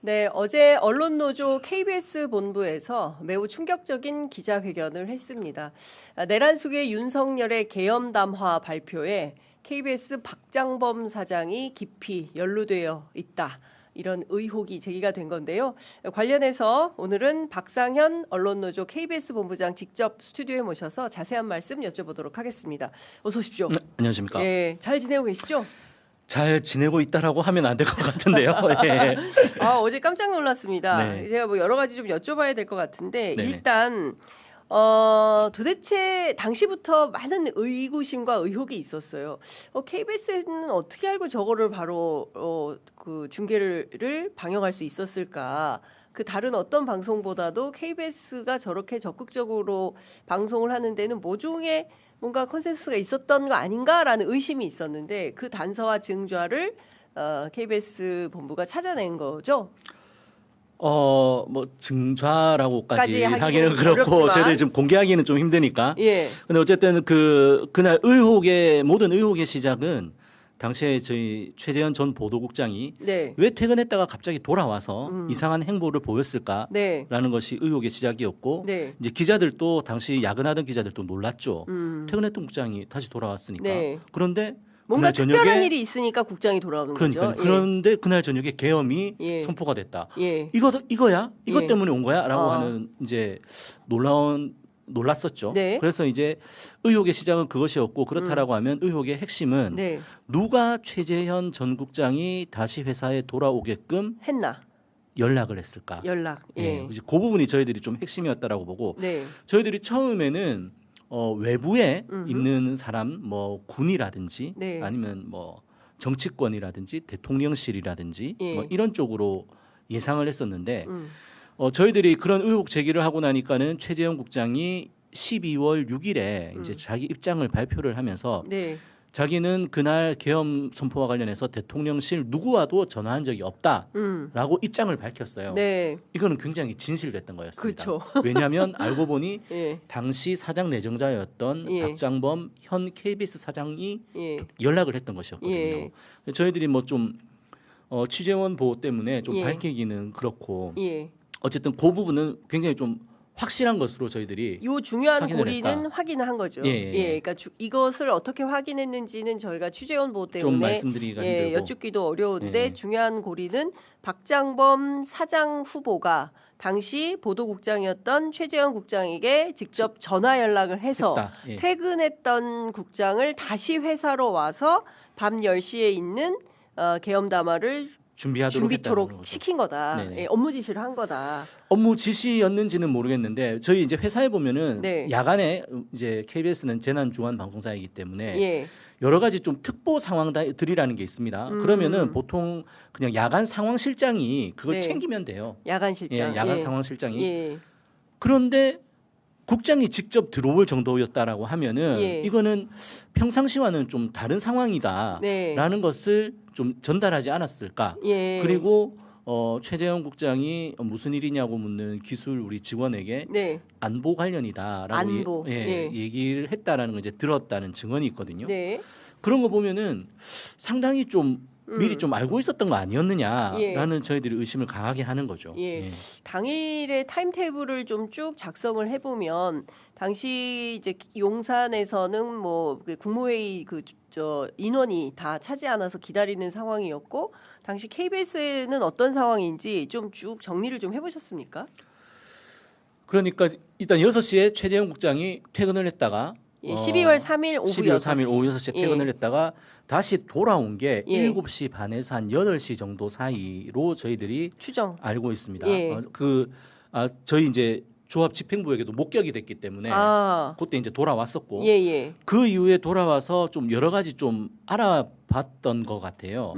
네, 어제 언론노조 KBS 본부에서 매우 충격적인 기자회견을 했습니다. 내란 속의 윤석열의 계엄 담화 발표에 KBS 박장범 사장이 깊이 연루되어 있다. 이런 의혹이 제기가 된 건데요. 관련해서 오늘은 박상현 언론노조 KBS 본부장 직접 스튜디오에 모셔서 자세한 말씀 여쭤보도록 하겠습니다. 어서 오십시오. 네, 안녕하십니까. 네, 잘 지내고 계시죠? 잘 지내고 있다라고 하면 안 될 것 같은데요. 예. 어제 깜짝 놀랐습니다. 네. 제가 뭐 여러 가지 좀 여쭤봐야 될 것 같은데 네네. 일단 도대체 당시부터 많은 의구심과 의혹이 있었어요. KBS는 어떻게 알고 저거를 바로 그 중계를 방영할 수 있었을까? 그 다른 어떤 방송보다도 KBS가 저렇게 적극적으로 방송을 하는 데는 모종의 뭔가 컨센서스가 있었던 거 아닌가라는 의심이 있었는데 그 단서와 증좌를 KBS 본부가 찾아낸 거죠. 뭐 증좌라고까지 하기는 하기는 그렇고 어렵지만. 저희들이 좀 공개하기는 좀 힘드니까. 예. 근데 어쨌든 그날 모든 의혹의 시작은 당시에 저희 최재현 전 보도국장이 네. 왜 퇴근했다가 갑자기 돌아와서 이상한 행보를 보였을까라는 네. 것이 의혹의 시작이었고 네. 이제 기자들도 당시 야근하던 기자들도 놀랐죠. 퇴근했던 국장이 다시 돌아왔으니까. 네. 그런데 뭔가 그날 저녁에 특별한 일이 있으니까 국장이 돌아오는 그러니까 거죠. 그런데 그날 저녁에 계엄이 예. 선포가 됐다. 예. 이거야? 이것 예. 때문에 온 거야?라고 아. 하는 이제 놀랐었죠. 네. 그래서 이제 의혹의 시작은 그것이었고 그렇다라고 하면 의혹의 핵심은 네. 누가 최재현 전 국장이 다시 회사에 돌아오게끔 했나? 연락을 했을까? 연락. 예. 예. 이제 그 부분이 저희들이 좀 핵심이었다라고 보고 네. 저희들이 처음에는 외부에 음흠. 있는 사람 뭐 군이라든지 네. 아니면 뭐 정치권이라든지 대통령실이라든지 예. 뭐 이런 쪽으로 예상을 했었는데 음. 저희들이 그런 의혹 제기를 하고 나니까는 최재형 국장이 12월 6일에 이제 자기 입장을 발표를 하면서 네. 자기는 그날 계엄 선포와 관련해서 대통령실 누구와도 전화한 적이 없다라고 입장을 밝혔어요. 네. 이거는 굉장히 진실됐던 거였습니다. 그렇죠. 왜냐하면 알고 보니 예. 당시 사장 내정자였던 예. 박장범 현 KBS 사장이 예. 연락을 했던 것이었거든요. 예. 저희들이 뭐 좀 취재원 보호 때문에 좀 예. 밝히기는 그렇고 예. 어쨌든 그 부분은 굉장히 좀 확실한 것으로 저희들이 요 중요한 확인을 고리는 했다. 확인을 한 거죠. 예, 예. 그러니까 이것을 어떻게 확인했는지는 저희가 취재원 보호 때문에 좀 말씀드리기가 힘들고 여쭙기도 어려운데 예. 중요한 고리는 박장범 사장 후보가 당시 보도국장이었던 최재현 국장에게 직접 전화 연락을 해서 했다. 예. 퇴근했던 국장을 다시 회사로 와서 밤 10시에 있는 계엄 담화를 준비하도록 했다는 준비토록 거죠. 시킨 거다. 네네. 예, 업무 지시를 한 거다. 업무 지시였는지는 모르겠는데 저희 이제 회사에 보면은 네. 야간에 이제 KBS는 재난 중환 방송사이기 때문에 예. 여러 가지 좀 특보 상황들이라는 게 있습니다. 그러면은 보통 그냥 야간 상황실장이 그걸 네. 챙기면 돼요. 야간 실장. 예, 야간 상황실장이. 예. 그런데 국장이 직접 들어올 정도였다라고 하면은 예. 이거는 평상시와는 좀 다른 상황이다라는 네. 것을 좀 전달하지 않았을까? 예. 그리고 최재형 국장이 무슨 일이냐고 묻는 기술 우리 직원에게 네. 안보 관련이다라고 안보. 예. 얘기를 했다라는 걸 이제 들었다는 증언이 있거든요. 네. 그런 거 보면은 상당히 좀 미리 좀 알고 있었던 거 아니었느냐라는 저희들이 의심을 강하게 하는 거죠. 예. 당일의 타임테이블을 좀 쭉 작성을 해보면 당시 이제 용산에서는 뭐 국무회의 인원이 다 차지 않아서 기다리는 상황이었고 당시 KBS는 어떤 상황인지 좀 쭉 정리를 좀 해보셨습니까? 그러니까 일단 6시에 최재형 국장이 퇴근을 했다가 예, 12월 3일 오후 12월 6시. 3일 오후 6시에 예. 퇴근을 했다가 다시 돌아온 게 예. 7시 반에서 한 8시 정도 사이로 저희들이 추정. 알고 있습니다. 예. 저희 이제 조합 집행부에게도 목격이 됐기 때문에 그때 이제 돌아왔었고 예. 그 이후에 돌아와서 좀 여러 가지 좀 알아봤던 것 같아요.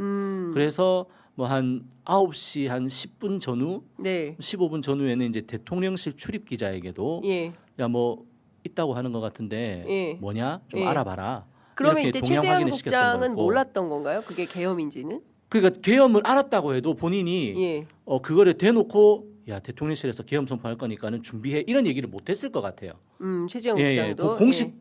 그래서 뭐 한 9시 한 10분 전후, 네. 15분 전후에는 이제 대통령실 출입 기자에게도 예. 야 뭐 있다고 하는 것 같은데 예. 뭐냐 좀 예. 알아봐라. 그러면 이렇게 이때 동향 최재현 확인을 시켰던 국장은 거고. 몰랐던 건가요? 그게 계엄인지는? 그러니까 계엄을 알았다고 해도 본인이 예. 그거를 대놓고 야 대통령실에서 계엄 선포할 거니까는 준비해 이런 얘기를 못했을 것 같아요. 최재형 예, 국장도 그 공식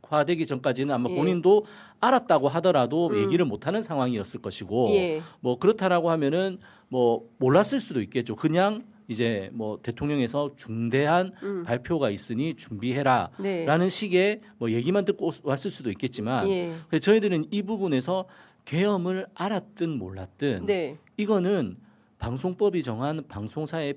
공식화되기 전까지는 아마 예. 본인도 알았다고 하더라도 음. 얘기를 못하는 상황이었을 것이고 예. 뭐 그렇다라고 하면은 뭐 몰랐을 수도 있겠죠. 그냥 이제 뭐 대통령에서 중대한 발표가 있으니 준비해라라는 네. 식의 뭐 얘기만 듣고 왔을 수도 있겠지만 예. 그래서 저희들은 이 부분에서 계엄을 알았든 몰랐든 네. 이거는 방송법이 정한 방송사의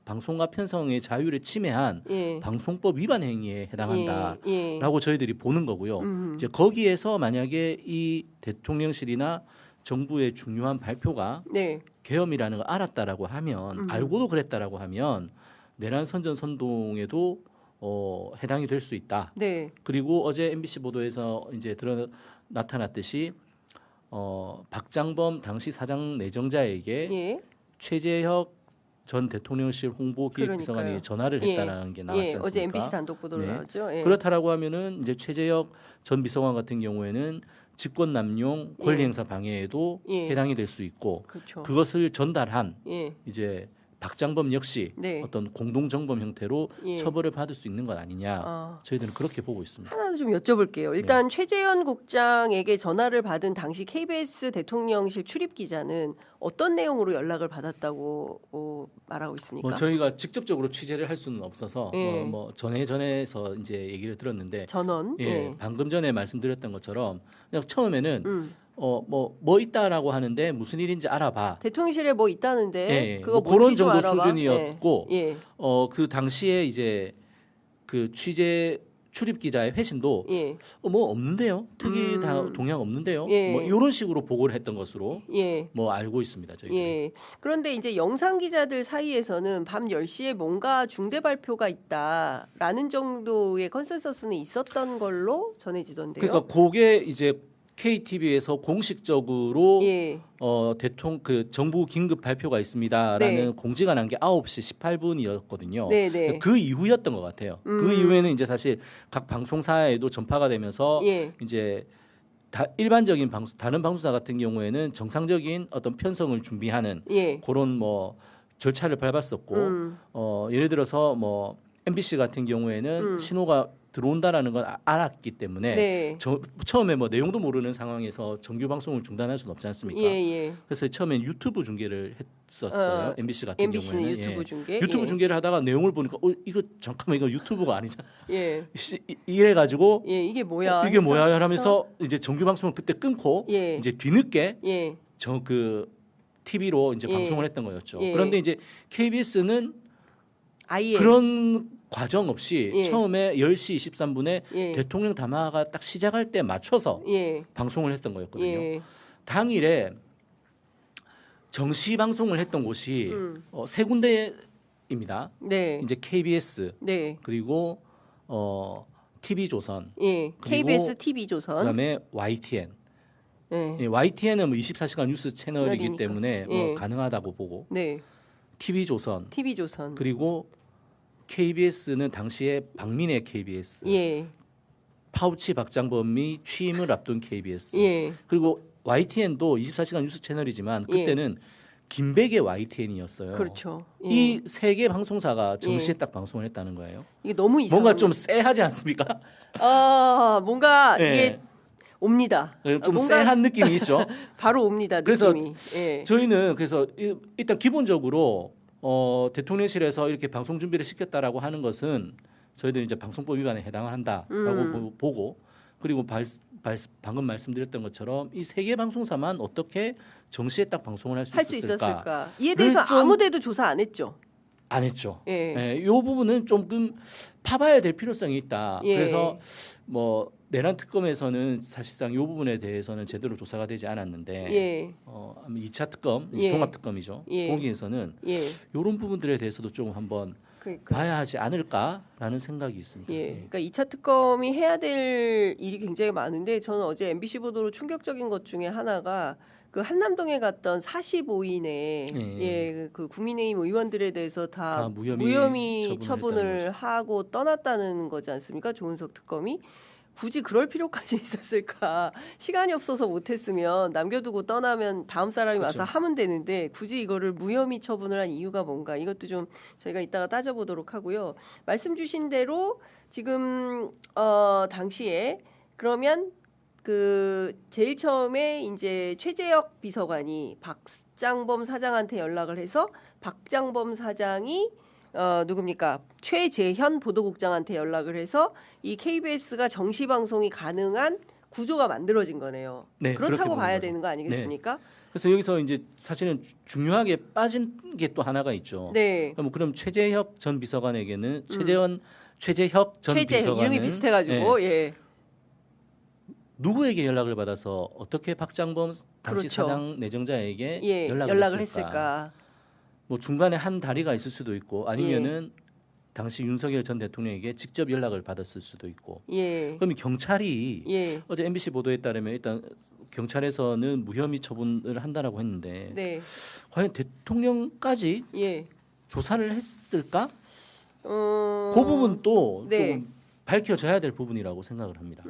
방송과 편성의 자유를 침해한 예. 방송법 위반 행위에 해당한다라고 예. 저희들이 보는 거고요. 이제 거기에서 만약에 이 대통령실이나 정부의 중요한 발표가 네. 계엄이라는 걸 알았다라고 하면 알고도 그랬다라고 하면 내란 선전 선동에도 해당이 될 수 있다. 네. 그리고 어제 MBC 보도에서 이제 나타났듯이 박장범 당시 사장 내정자에게 예. 최재혁 전 대통령실 홍보기획비서관이 그러니까요. 전화를 예. 했다라는 게 나왔지 예. 않습니까? 어제 MBC 단독 보도로 네. 나왔죠. 예. 그렇다라고 하면은 이제 최재혁 전 비서관 같은 경우에는 직권 남용, 권리행사 방해에도 예. 해당이 될 수 있고 그렇죠. 그것을 전달한 예. 이제 박장범 역시 네. 어떤 공동정범 형태로 예. 처벌을 받을 수 있는 것 아니냐 아. 저희들은 그렇게 보고 있습니다. 하나 좀 여쭤볼게요. 일단 최재현 국장에게 전화를 받은 당시 KBS 대통령실 출입 기자는 어떤 내용으로 연락을 받았다고 말하고 있습니까? 뭐 저희가 직접적으로 취재를 할 수는 없어서 예. 뭐 전해서 이제 얘기를 들었는데 전원. 예, 예. 방금 전에 말씀드렸던 것처럼 그냥 처음에는 음. 뭐 있다라고 하는데 무슨 일인지 알아봐. 대통령실에 뭐 있다는데 예, 그거 뭐 그런 뭔지 좀 정도 알아봐. 수준이었고 예. 예. 그 당시에 이제 그 취재 출입 기자의 회신도 예. 뭐 없는데요. 특이 동향 없는데요. 예. 뭐 이런 식으로 보고를 했던 것으로 예. 뭐 알고 있습니다. 저희. 예. 그런데 이제 영상 기자들 사이에서는 밤 10시에 뭔가 중대 발표가 있다라는 정도의 컨센서스는 있었던 걸로 전해지던데요. 그러니까 그게 이제 KTV에서 공식적으로 예. 정부 긴급 발표가 있습니다라는 네. 공지가 난 게 9시 18분이었거든요. 네, 네. 그 이후였던 것 같아요. 그 이후에는 이제 사실 각 방송사에도 전파가 되면서 예. 이제 일반적인 다른 방송사 같은 경우에는 정상적인 어떤 편성을 준비하는 예. 그런 뭐 절차를 밟았었고 예를 들어서 뭐 MBC 같은 경우에는 신호가 들어온다라는 걸 알았기 때문에 네. 처음에 뭐 내용도 모르는 상황에서 정규 방송을 중단할 수는 없지 않습니까? 예, 예. 그래서 처음엔 유튜브 중계를 했었어요. MBC 같은 MBC는 경우에는 유튜브 중계. 유튜브 예. 중계를 하다가 내용을 보니까 이거 잠깐만 이거 유튜브가 아니잖아. 예. 이래 가지고 예, 이게 뭐야? 이게 뭐야 해서 하면서 이제 정규 방송을 그때 끊고 예. 이제 뒤늦게 예. 그 TV로 이제 예. 방송을 했던 거였죠. 예. 그런데 이제 KBS는 아예 그런 과정 없이 예. 처음에 10시 23분에 예. 대통령 담화가 딱 시작할 때 맞춰서 예. 방송을 했던 거였거든요. 예. 당일에 정시 방송을 했던 곳이 세 군데입니다. 네. 이제 KBS 네. 그리고 TV조선 예. 그리고 KBS TV 조선. 그다음에 YTN. 예. 예, YTN은 뭐 24시간 뉴스 채널이기 채널이니까. 때문에 뭐 예. 가능하다고 보고 네. TV조선 TV 조선. 그리고 KBS는 당시에 박민의 KBS, 예. 파우치 박장범이 취임을 앞둔 KBS, 예. 그리고 YTN도 24시간 뉴스 채널이지만 예. 그때는 김백의 YTN이었어요. 그렇죠. 예. 이 세 개 방송사가 정시에 딱 방송을 했다는 거예요. 이게 너무 이상. 뭔가 좀 쎄하지 않습니까? 뭔가 예. 이게 옵니다. 좀 뭔가 쎄한 느낌이 있죠. 바로 옵니다. 그래서 느낌이. 예. 저희는 그래서 일단 기본적으로 대통령실에서 이렇게 방송 준비를 시켰다라고 하는 것은 저희들이 이제 방송법 위반에 해당을 한다라고 보고 그리고 방금 말씀드렸던 것처럼 이 세 개 방송사만 어떻게 정시에 딱 방송을 할 수 있었을까? 이에 대해서 좀- 아무데도 조사 안 했죠. 안 했죠. 예. 이 부분은 조금 파봐야 될 필요성이 있다. 예. 그래서 뭐 내란 특검에서는 사실상 이 부분에 대해서는 제대로 조사가 되지 않았는데 예. 2차 특검, 예. 종합 특검이죠. 예. 거기에서는 예. 이런 부분들에 대해서도 좀 한번 그러니까. 봐야 하지 않을까라는 생각이 있습니다. 예. 그러니까 2차 특검이 해야 될 일이 굉장히 많은데 저는 어제 MBC 보도로 충격적인 것 중에 하나가 그 한남동에 갔던 45인의 예. 그 국민의힘 의원들에 대해서 다 다 무혐의 무혐의 처분을 처분을 했다는 하고 떠났다는 거지 않습니까? 조은석 특검이 굳이 그럴 필요까지 있었을까? 시간이 없어서 못했으면 남겨두고 떠나면 다음 사람이 와서 그렇죠. 하면 되는데 굳이 이거를 무혐의 처분을 한 이유가 뭔가 이것도 좀 저희가 이따가 따져보도록 하고요. 말씀 주신 대로 지금 당시에 그러면 그 제일 처음에 이제 최재혁 비서관이 박장범 사장한테 연락을 해서 박장범 사장이 누굽니까? 최재현 보도국장한테 연락을 해서 이 KBS가 정시 방송이 가능한 구조가 만들어진 거네요. 네, 그렇게 그렇다고 보는 봐야 거죠. 되는 거 아니겠습니까? 그래서 여기서 이제 사실은 중요하게 빠진 게 또 하나가 있죠. 네. 그럼 최재혁 전 비서관에게는 최재혁 전 최재 비서관은 이름이 비슷해가지고 예. 누구에게 연락을 받아서 어떻게 박장범 당시 그렇죠. 사장 내정자에게 예, 연락을 했을까? 뭐 중간에 한 다리가 있을 수도 있고 아니면은 당시 윤석열 전 대통령에게 직접 연락을 받았을 수도 있고. 예. 그럼 경찰이 예. 어제 MBC 보도에 따르면 일단 경찰에서는 무혐의 처분을 한다라고 했는데 네. 과연 대통령까지 예. 조사를 했을까? 어... 그 부분도 네. 좀 밝혀져야 될 부분이라고 생각을 합니다.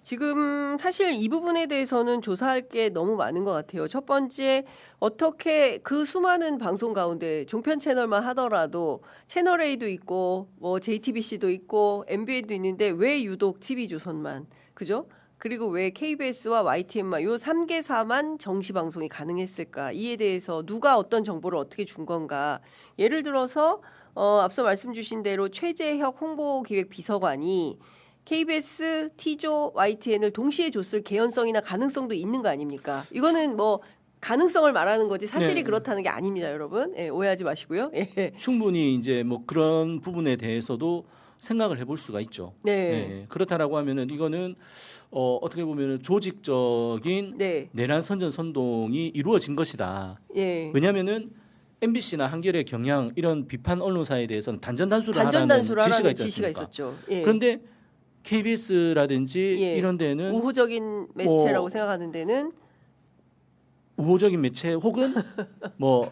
지금 사실 이 부분에 대해서는 조사할 게 너무 많은 것 같아요. 첫 번째, 어떻게 그 수많은 방송 가운데 종편 채널만 하더라도 채널 A도 있고 뭐 JTBC도 있고 MBN도 있는데 왜 유독 TV조선만, 그죠? 그리고 왜 KBS와 YTN만 요 3개사만 정시 방송이 가능했을까? 이에 대해서 누가 어떤 정보를 어떻게 준 건가? 예를 들어서 앞서 말씀 주신 대로 최재혁 홍보기획 비서관이 KBS, T조, YTN을 동시에 줬을 개연성이나 가능성도 있는 거 아닙니까? 이거는 뭐 가능성을 말하는 거지 사실이 네. 그렇다는 게 아닙니다, 여러분. 예, 오해하지 마시고요. 예. 충분히 이제 뭐 그런 부분에 대해서도 생각을 해볼 수가 있죠. 네. 그렇다라고 하면은 이거는 어떻게 보면은 조직적인 네. 내란 선전 선동이 이루어진 것이다. 예. 왜냐하면은 MBC나 한겨레, 경향 이런 비판 언론사에 대해서는 단전단수를 단전단수를 하라는 하라는 지시가 있지 지시가 않습니까? 있었죠. 예. 그런데 KBS라든지 예. 이런 데는 우호적인 매체라고 생각하는 데는 우호적인 매체 혹은 뭐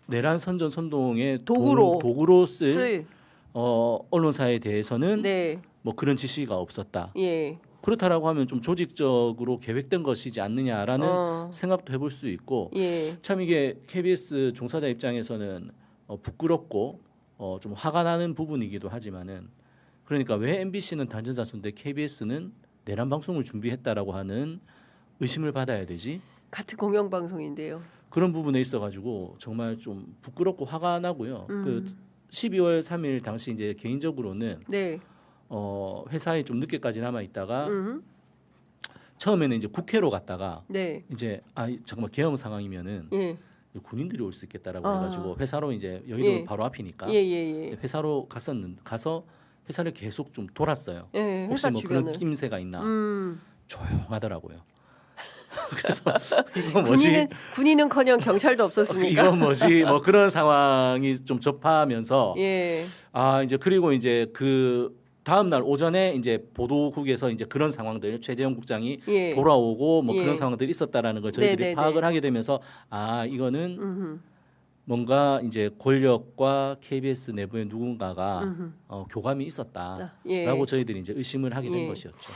내란 선전 선동의 도구로 쓸 언론사에 대해서는 네. 뭐 그런 지시가 없었다. 예. 그렇다라고 하면 좀 조직적으로 계획된 것이지 않느냐라는 생각도 해볼 수 있고 예. 참 이게 KBS 종사자 입장에서는 부끄럽고 좀 화가 나는 부분이기도 하지만은 그러니까 왜 MBC는 단전자수인데 KBS는 내란 방송을 준비했다라고 하는 의심을 받아야 되지? 같은 공영방송인데요. 그런 부분에 있어가지고 정말 좀 부끄럽고 화가 나고요. 그 12월 3일 당시 이제 개인적으로는 네. 회사에 좀 늦게까지 남아 있다가 처음에는 이제 국회로 갔다가 네. 이제 정말 계엄 상황이면은 예. 군인들이 올 수 있겠다라고 해가지고 회사로 이제 여의도 예. 바로 앞이니까 예. 회사로 가서 회사를 계속 좀 돌았어요. 예. 혹시 회사 뭐 주변을. 그런 낌새가 있나 조용하더라고요. 그래서 이거 뭐지? 군인은커녕 경찰도 없었으니까. 이건 뭐지? 뭐 그런 상황이 좀 접하면서 예. 이제 그리고 이제 그 다음 날 오전에 이제 보도국에서 이제 그런 상황들 최재형 국장이 예. 돌아오고 뭐 예. 그런 상황들이 있었다라는 걸 저희들이 네네네. 파악을 하게 되면서 이거는 뭔가 이제 권력과 KBS 내부의 누군가가 교감이 있었다라고 예. 저희들이 이제 의심을 하게 된 예. 것이었죠.